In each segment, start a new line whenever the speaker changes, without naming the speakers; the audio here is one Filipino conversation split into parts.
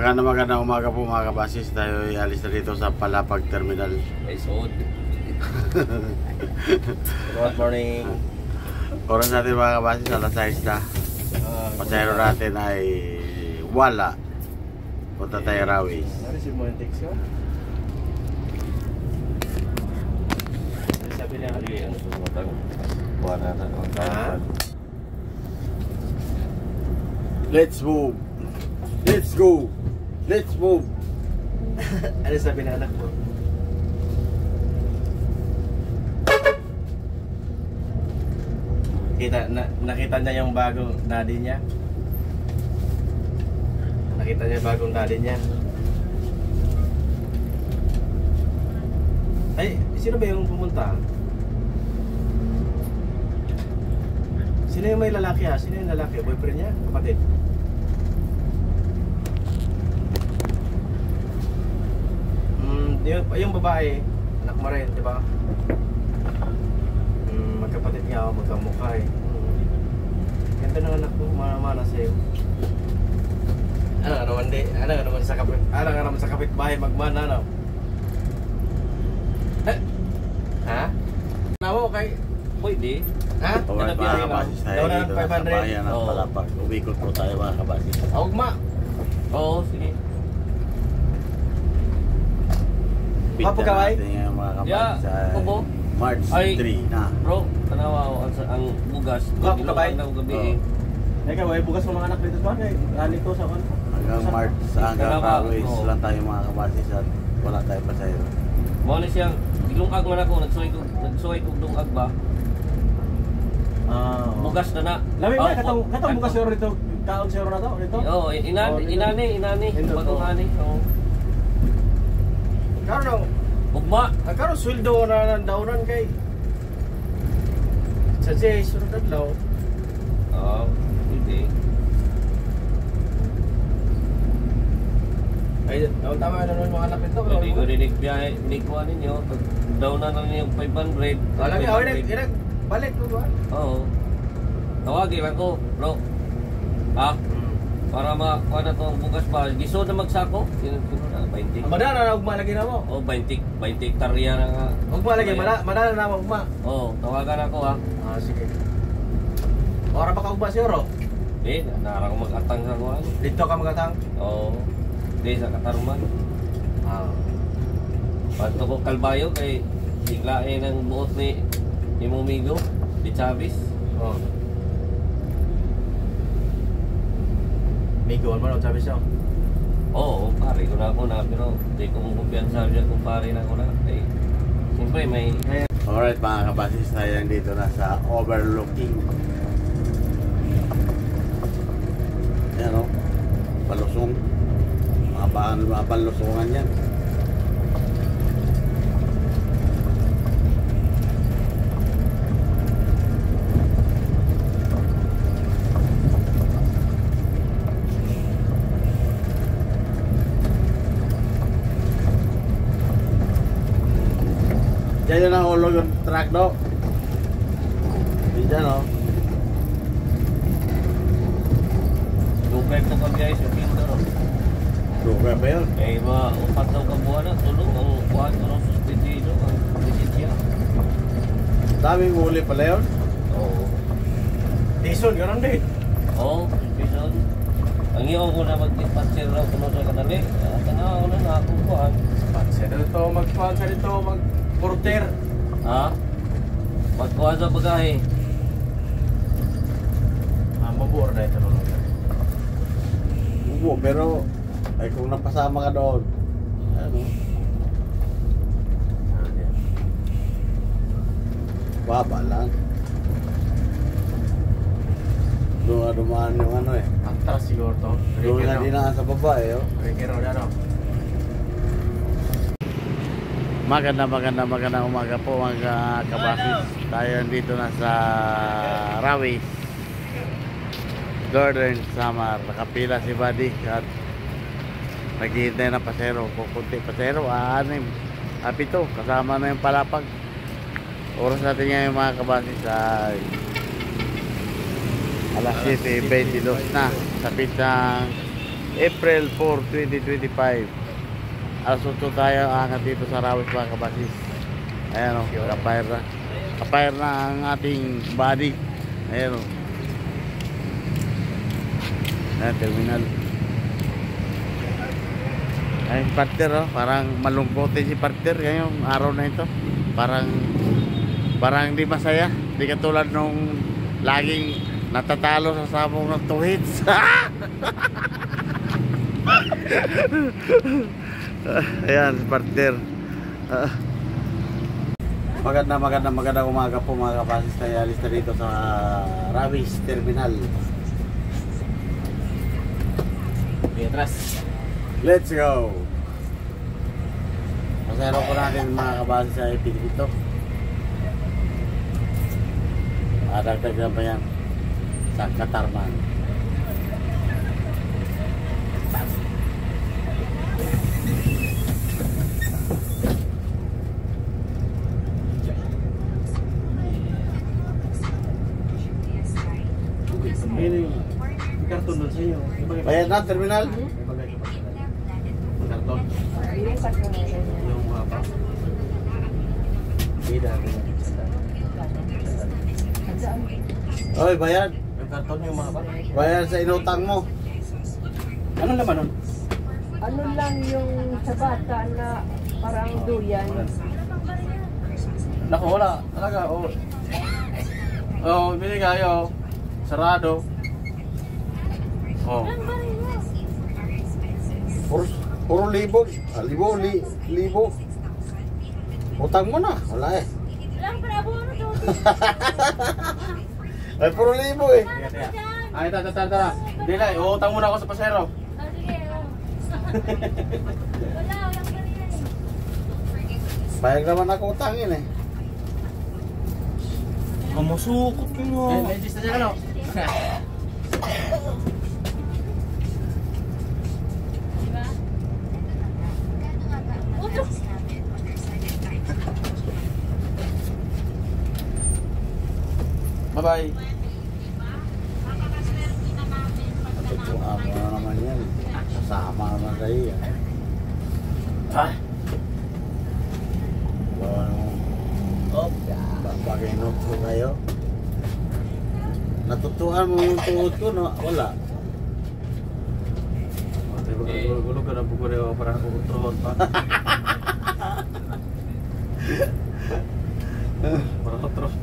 Magandang umaga po mga kabasis. Tayo ay alis na dito sa Palapag Terminal.
Ay, sod. Good morning.
Oras natin mga kabasis, alas 6 na. Pasahero natin ay wala. Punta tayo Rawis.
Na-receive mo yung text ko? Sabi niya kali ang sumatang. Buwan na na.
Let's move. Let's go. Let's move.
Ano sabi ng anak mo? Nakita niya yung bagong daddy niya? Nakita niya yung bagong daddy niya? Ay, sino ba yung pumunta? Sino yung may lalaki ha? Sino yung lalaki? Boyfriend niya? Kapatid? Yung babae, anak mo rin, di ba? Magkapatid nga ako, magkamukha eh. Ganda ng anak mo, mana-mana sa'yo. Ano nga naman sa kapitbahay magmana, ano? Ha? Nawo kay pwede? Ha?
Alright mga kabasis, tayo
Daw na
dito na sa bayan ng Palapag. Umikot po tayo mga kabasis.
Ugma. Oo, sige.
Pinta
Papagaway?
natin yung mga kabasis
Yeah,
sa
kubo.
March
Ay,
3 na.
Bro, tanawa ako ang bugas.
Papagaway?
Ang gabi eh.
Eka, may bugas ng mga anak dito sa bagay. Ani ko sa kanto.
Hanggang March, hanggang Rawis lang tayo mga kabasis at wala tayo pasahero.
Mo ni siyang dilungag man ako, nagsuway ko dungag ba? Bugas na na.
Lami ba katong bugas siro dito. Kaon siro na to dito.
Oo, inani, bagong ani. Oo.
Karon,
Ugma.
karon sweldo na ng daunan kay sa Jay sunod adlaw.
Oo, hindi.
Ay, tama na naman mga anak nito.
Hindi ko dinig biyahe, hindi ko ano ninyo. Daw na lang yung 500.
Wala nga, balik mo ba?
Oo. Tawagin ako, bro. Ha? Para makuha na itong bugas ba? Giso na magsako? 20.
Madala na ugma lagi na mo.
Oo, 20 hektarya na nga.
Ugma lagi, madala na mo ugma.
Oo, tawagan ako ha.
Sige. Ora ba ka ugma siguro?
Eh, narang mag-atang sa kuhan.
Dito ka magatang?
Oo. Di sa Katarman. Panto ko kalbayo kay biglae ng buot ni Mumigo, di Chavez.
Oo. Migo man sabi siya.
Oo, pare ko na ako na pero di ko mong kumpiyansa siya kung pare na ako na. Eh, siyempre may...
Alright mga kabasis, tayo dito na sa overlooking. Yan o, palusong. Mga palusungan yan. Diyan yun ang hulog yung truck do. Diyan o.
Dugay to kami ay sa Pindoro.
Lugar pa yun.
Eh, upat daw ka buwan na tulong ang buwan ko ng suspendido ang lisensya.
Daming huli pala yun.
Oo.
Tison, gano'n din.
Oo, suspison. Ang iyo ko na mag-dispatcher raw kung sa kanali. Tanaw na nga akong buwan.
Sponsor dito, mag-sponsor dito, mag-porter.
Ha? Magkuhan sa bagahe.
Mabur na ito naman. Oo, pero ay kung napasama ka doon, ano? Baba lang. Doon nga dumaan yung ano eh.
Atras siguro to.
Doon nga dinaan sa baba eh. Oh.
Rekero na no.
Magandang umaga po mga kabasis. Tayo dito na sa Rawis Garden Samar. Nakapila si Buddy at naghihintay na pasero. Kukunti pasero, 6, 7 kasama na yung Palapag. Oras natin ngayon mga kabasis ay alas 7:22 na sa pitsang April 4, 2025. Alas 8 tayo aangat dito sa Rawis mga kabasis. Ayan o, kapire na. Kapire na ang ating body. Ayan o. Ayan, terminal. Ayan si partner o, parang malungkotin si partner ngayong araw na ito. Parang di masaya. Di katulad nung laging natatalo sa sabong ng 2 hits. Ayan si partner. Magandang umaga po mga kapasis. Tayo alis na dito sa Rawis Terminal.
Atras.
Let's go. Pasero ko natin mga kapasis sa ipin dito. Dagdagan pa yan sa Katarman.
May karton doon sa inyo.
Bayad na terminal.
Karton. Yung apa? Bida.
Oy, bayad.
Yung karton yung mga ba?
Bayad sa inutang mo.
Ano naman nun?
Ano lang yung sa bata na parang duyan.
Naku, wala. Talaga, oh. Oh, binigay, oh. Sarado. Oh.
Puro libo. Libo. Utang mo na. Wala eh.
Lang para abono to.
Ay, puro libo eh.
Ay, tara. Dila, uutang muna ako sa pasero.
Sige. Wala pa rin.
Bayag naman ako utangin eh.
Kamusukot ko mo. May lista niya ano? Bye-bye.
Tutuan mo na naman yan. Kasama naman kayo yan.
Ha?
Baginot ko kayo. Natutuhan mo yung tuhod ko, no? Wala.
Gulo ka na po ko rin para kukontrol pa. Para kontrol.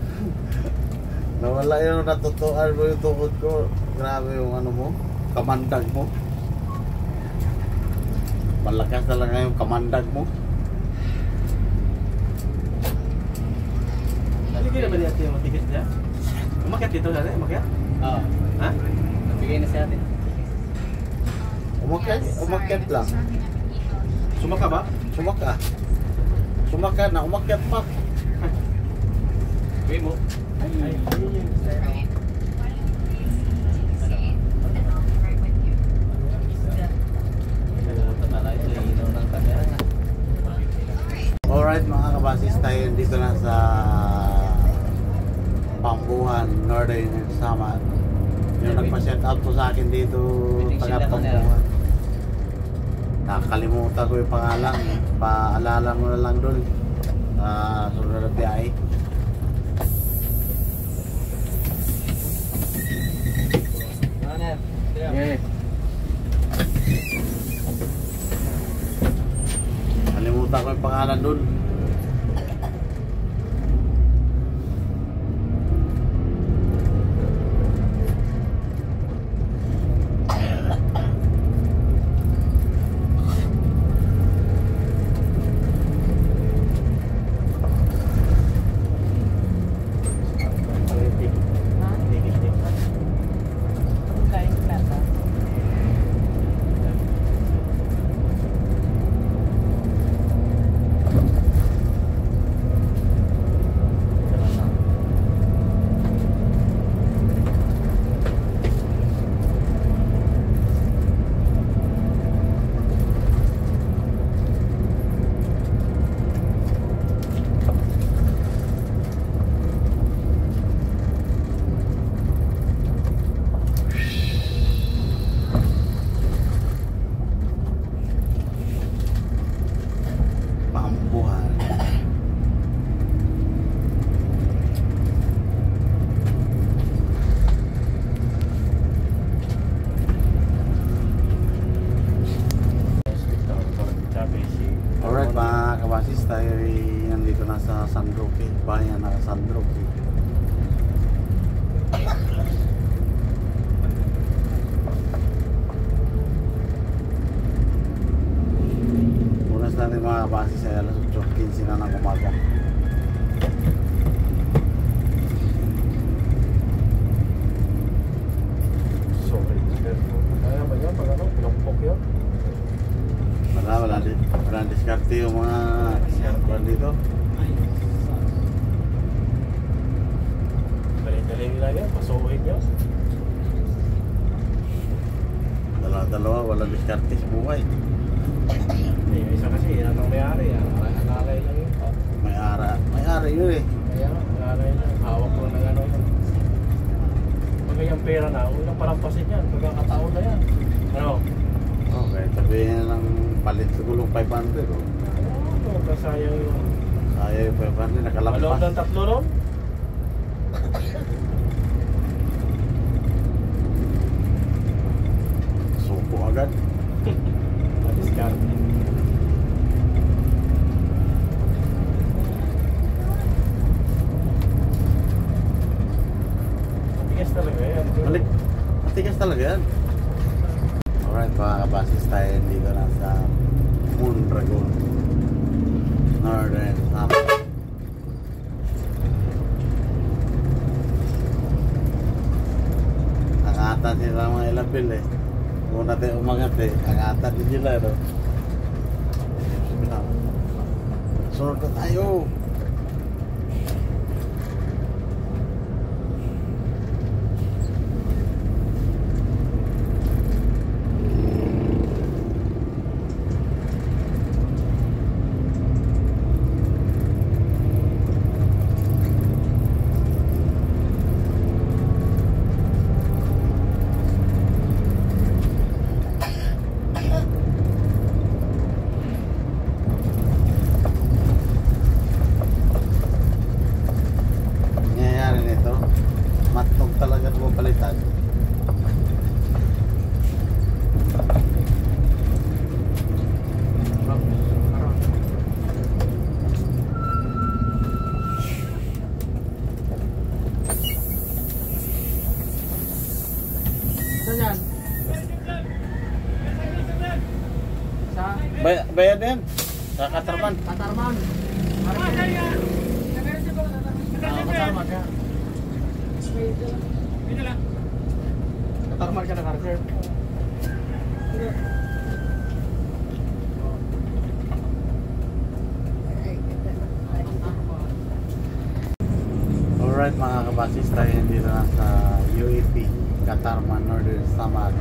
Nawala yun, natutuhan mo yung tuhod ko. Grabe yung ano mo, kamandag mo. Malakas talaga yung kamandag mo.
Naligay na ba niya yung ticket niya? Umakyat dito natin? Umakyat? Oo. Ha? Nabigay na siya natin.
Umakyat lang.
Sumaka ba?
Sumaka na, umakyat pa.
Gawin mo. Ay,
Alright mga kabasis, tayo dito na sa Pambuhan, Northern Samar. Yung nagpa-set up to sa akin dito, taga Pambuhan. Nakakalimutan ko yung pangalan. Paalala mo na lang doon sa sunod na biyahe.
yeah.
Kalimutan ko yung pangalan doon. Ambuhan. Alright mga kabasis, tayo ay nandito na sa San Roque, bayan na San Roque. Unas natin mga kabasis ay alas 8:15 na ng umaga.
Kaya ba yan? Pag ano, pinumpok yun?
Walang diskarte yung mga kwan dito.
Dali-dali lang yan, pasuhin yun.
Dalawa, walang diskarte sa buhay.
Yung isa kasi, yan ang may-ari. Alalay lang yun.
May ara yun eh.
Kaya nga, alalay lang. Hawak ko ng ano yun. Pag yung pera na, unang palampasin yan. Pagkakataon na yan. Ano?
Okay, sabihin ng palit sa gulong 500 oh.
Ano? Kasayang yung...
Sayang yung 500,
Maloob
nakalampas.
ng tatlo ron?
Suko agad.
Discard. Matigas talaga yan.
Balik. Matigas talaga yan. Alright mga kabasis, tayo dito na sa Mondragon Northern Samar. Nakata sila mga ilapil eh. Kung natin umangat eh, nakata din sila no? Sunod na tayo. Nangyayari nito, matnog talaga ito palitan.
Saan yan? Sa
Bayad yan sa Katarman.
Katarman. Katarman ka. Katarman ka na Carter.
Alright mga kabasis, tayo dito na sa UAP, Katarman, Northern Samar.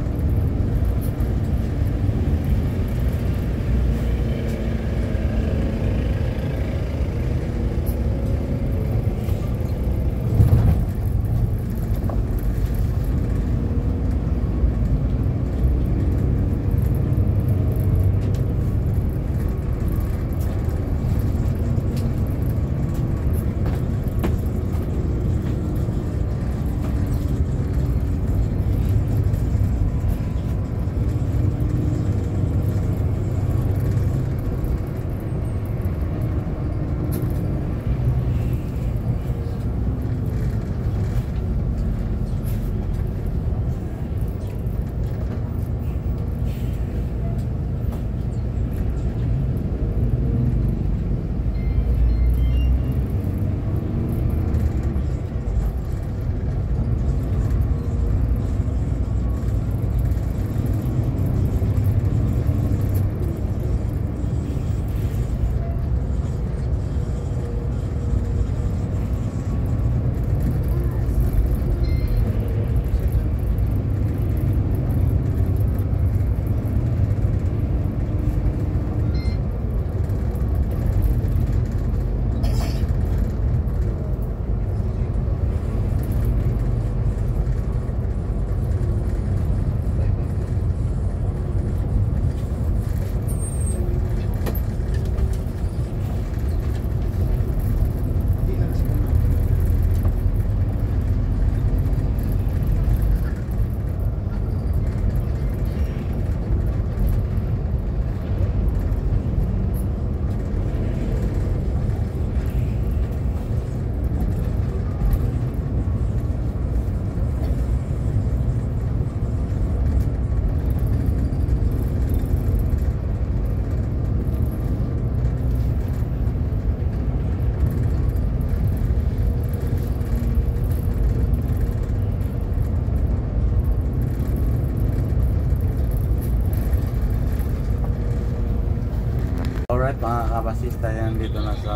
mga kabasista, yan dito na sa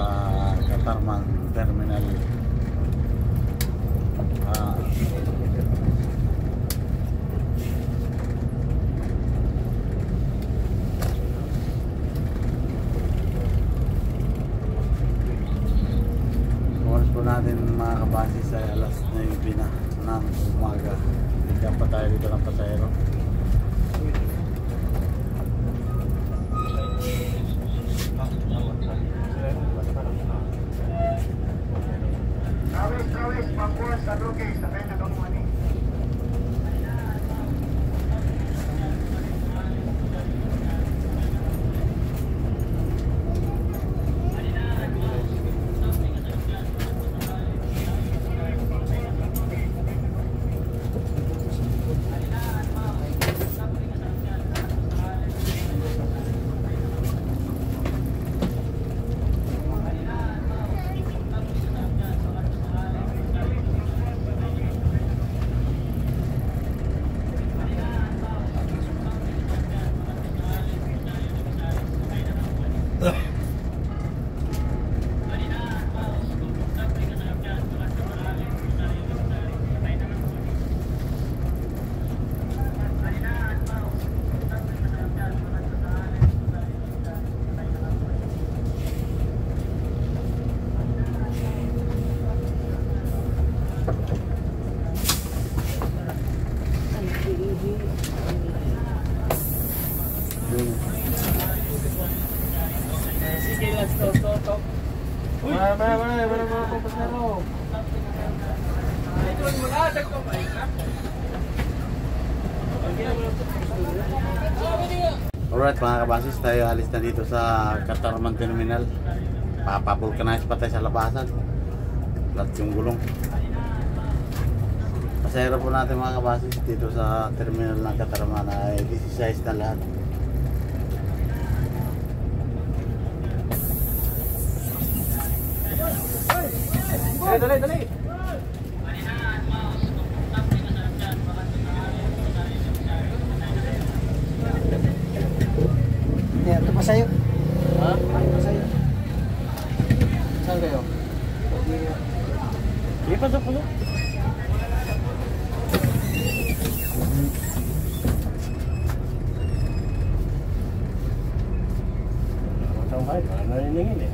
Katarman Terminal. Ah, oras po natin mga kabasista ay alas 9 na ng umaga. Bigyan pa tayo dito ng pasahero.
Kawis, Pampura, sa Duque, sa Pedro Dongmani.
Sige, let's go, stop. Mana po pasero. Ito mo na, dagko ba ika?
Alright mga kabasis, tayo alis na dito sa Katarman Terminal. Papavulcanize pa tayo sa labasan. Lahat yung gulong. Pasahero po natin mga kabasis dito sa terminal ng Katarman ay 16 na lahat.
Dali.
Yeah, ito pa sa'yo.
Ha?
Ito pa sa'yo.
Saan kayo? Sige, pasok. Matang kahit, naniningin eh.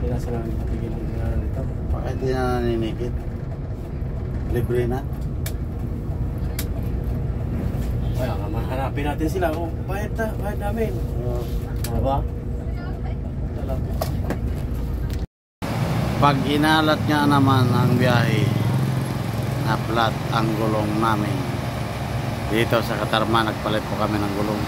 Hindi na sila nagpatigil na nito.
Bakit di na naninikit? Libre na.
Kaya nga, mahanapin natin sila. Oh, bayad namin. Ano ba? Talaga.
Pag inalat nga naman ang biyahe, na flat ang gulong namin. Dito sa Katarman, nagpalit po kami ng gulong.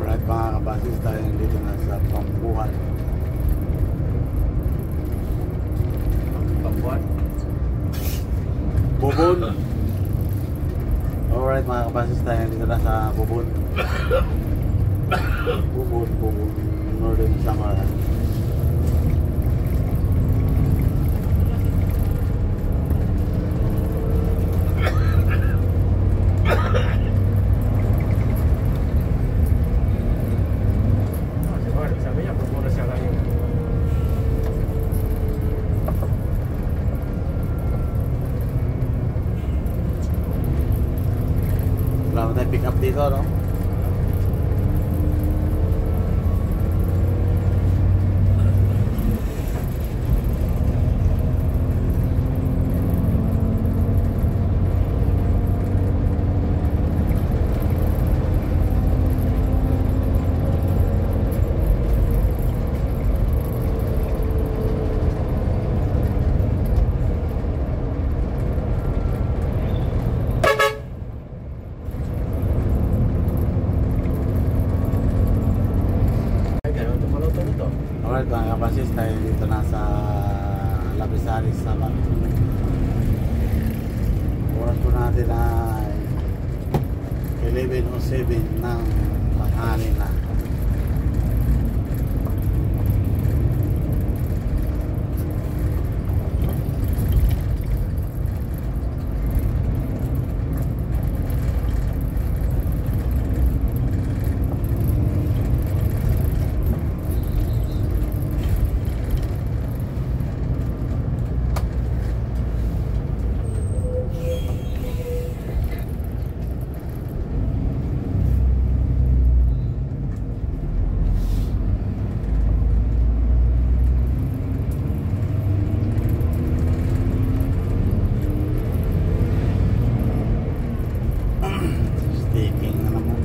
Alright mga kabasis, tayo dito na sa Pambuhan.
Pambuhan?
Bubon. Alright mga kabasis, tayo dito na sa Bubon. Bubon. Northern Samara.
Sabi niya, pagmura siya kami.
Wala mo tayong pick up dito, no? Alright mga kabasis, tayo dito na sa Labisaris sa oras po natin ay 11:07 ng tanghali na. Staking na naman.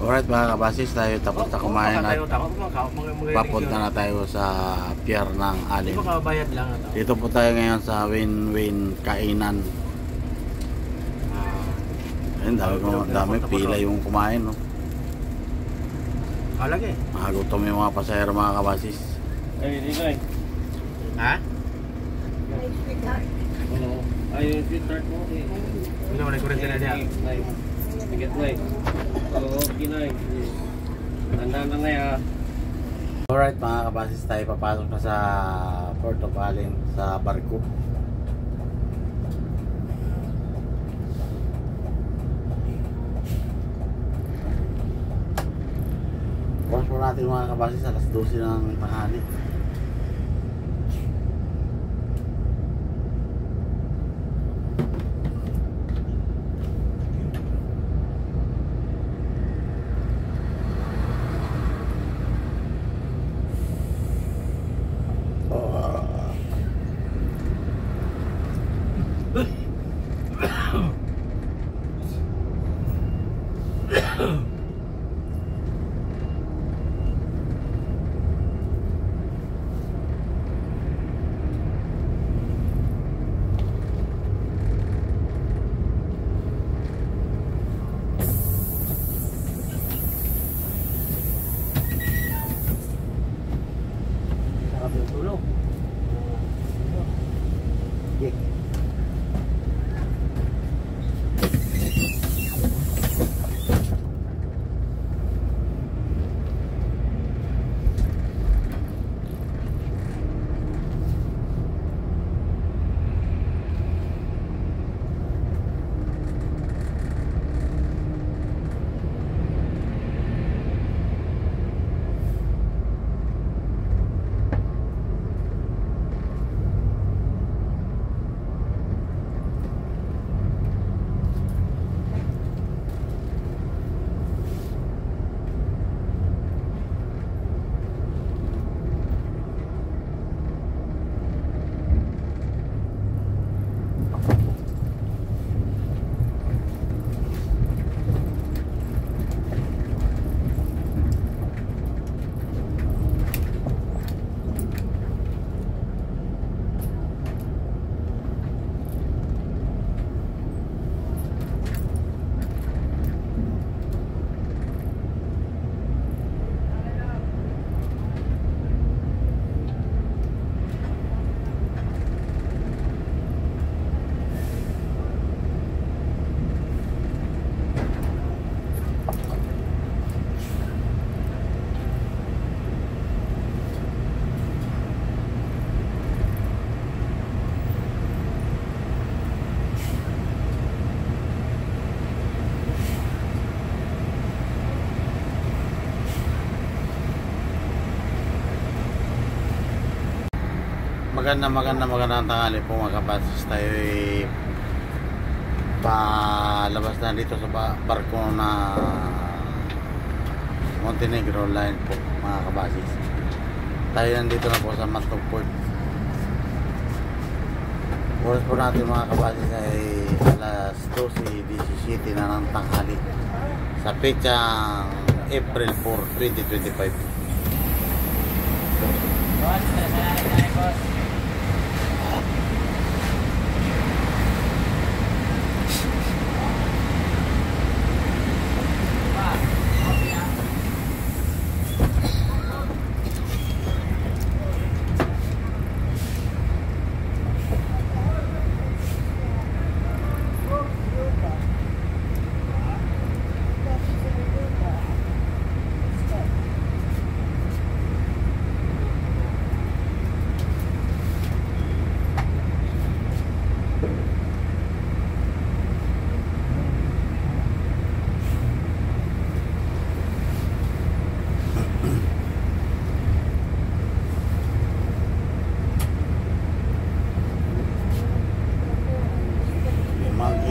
Alright mga kabasis, tayo tapos na kumain at papunta na tayo sa pier ng Alin.
Di ba kabayad lang ito?
Dito po tayo ngayon sa Win-Win Kainan. Ayun, dami pila yung kumain, no?
Lagi.
Magutom yung mga pasahero mga kabasis.
Ay, dito eh.
Ha?
Oo. Ay, yung sweetheart mo.
Hindi naman nagkurente na niya.
Ticket na eh. Oo, kinay. Tanda na ya.
Alright mga kabasis, tayo papasok na sa Port of Alin sa barko. Oras po natin mga kabasis, alas 12 ng tanghali.
Sarap yung tulog.
Magandang tanghali po mga kabasis. Tayo ay palabas na dito sa barko na Montenegro Line po mga kabasis. Tayo nandito na po sa Matnog Port. Oras po natin mga kabasis ay alas 12:17 na ng tanghali sa petsang April 4, 2025.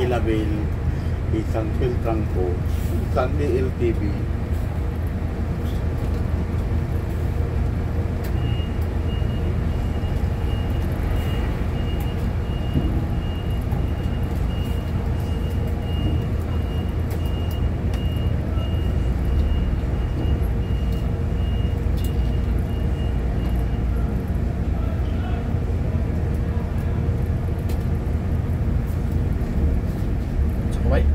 Ilabel, isang filtrangko, isang DLTV,
Wait.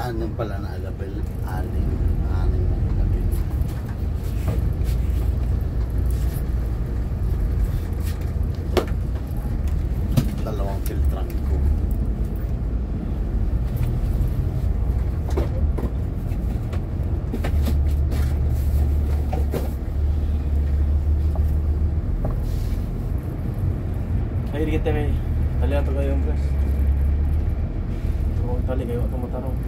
anim pala na alabel, anim na alabel. Dalawang filtrangko.
Ay, dikit na kayo. Talihan to kayo yung press. Kung tali kayo, ito matarong.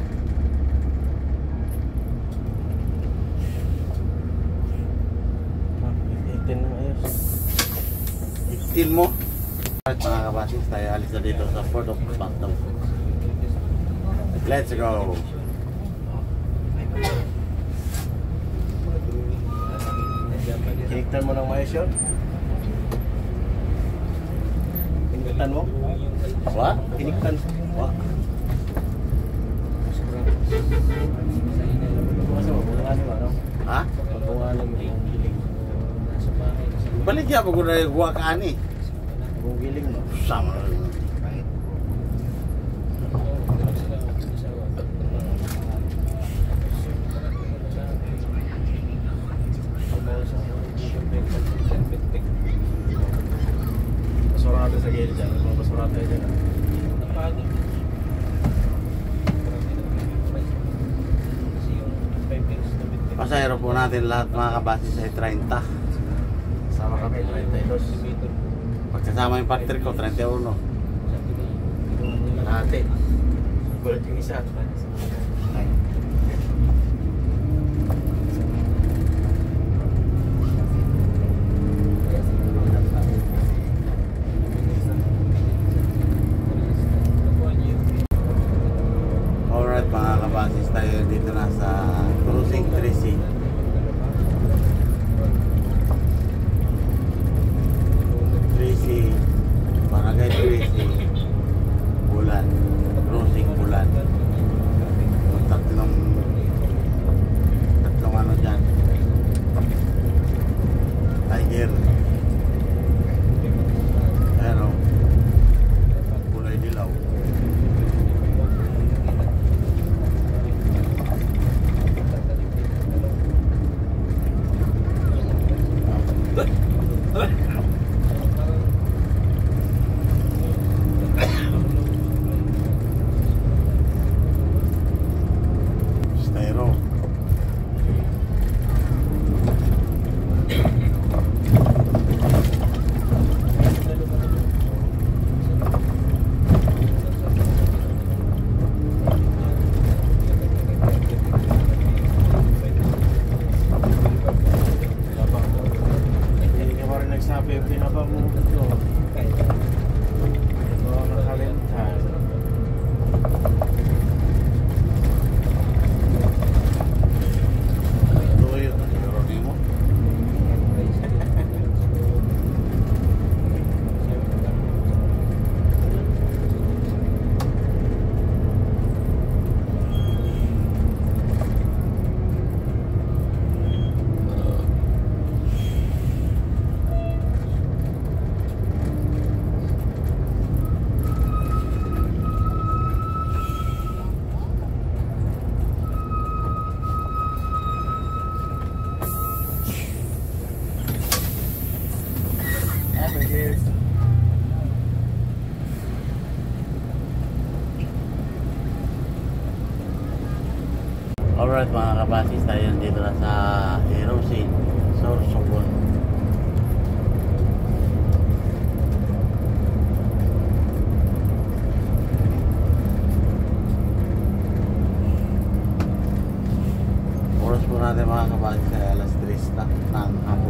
Itin na ayos.
Itin mo. Alright mga kabasis, tayo alis na dito sa Port of Bagdao. Let's go!
Kiniktan mo ng maayos yun? Kiniktan mo?
What?
Kiniktan. Wah. Kasi mabungan mo, ano?
Ha?
Mabungan mo yung giling.
Baligya mo kung nagawa ka ani.
Yung giling mo.
Sama.
Basurado sa gilid dyan. Mga basurado dyan.
Pasahero po natin lahat mga kabasis ay 30.
Sama kami, 32.
Pagkasama yung partner ko, 31.
Kalahati. Gulat yung isa.
Alright mga kabasis, tayo dito na sa Cruising 3C. Barangay 3C Bulan, Cruising Bulan. Tatlong ano dyan, Tiger. Pero kulay dilaw. Alright mga kabasis, tayo dito na sa Erosin, Sorsogon. Oras po natin mga kabasis ay alas 3 na ng hapon.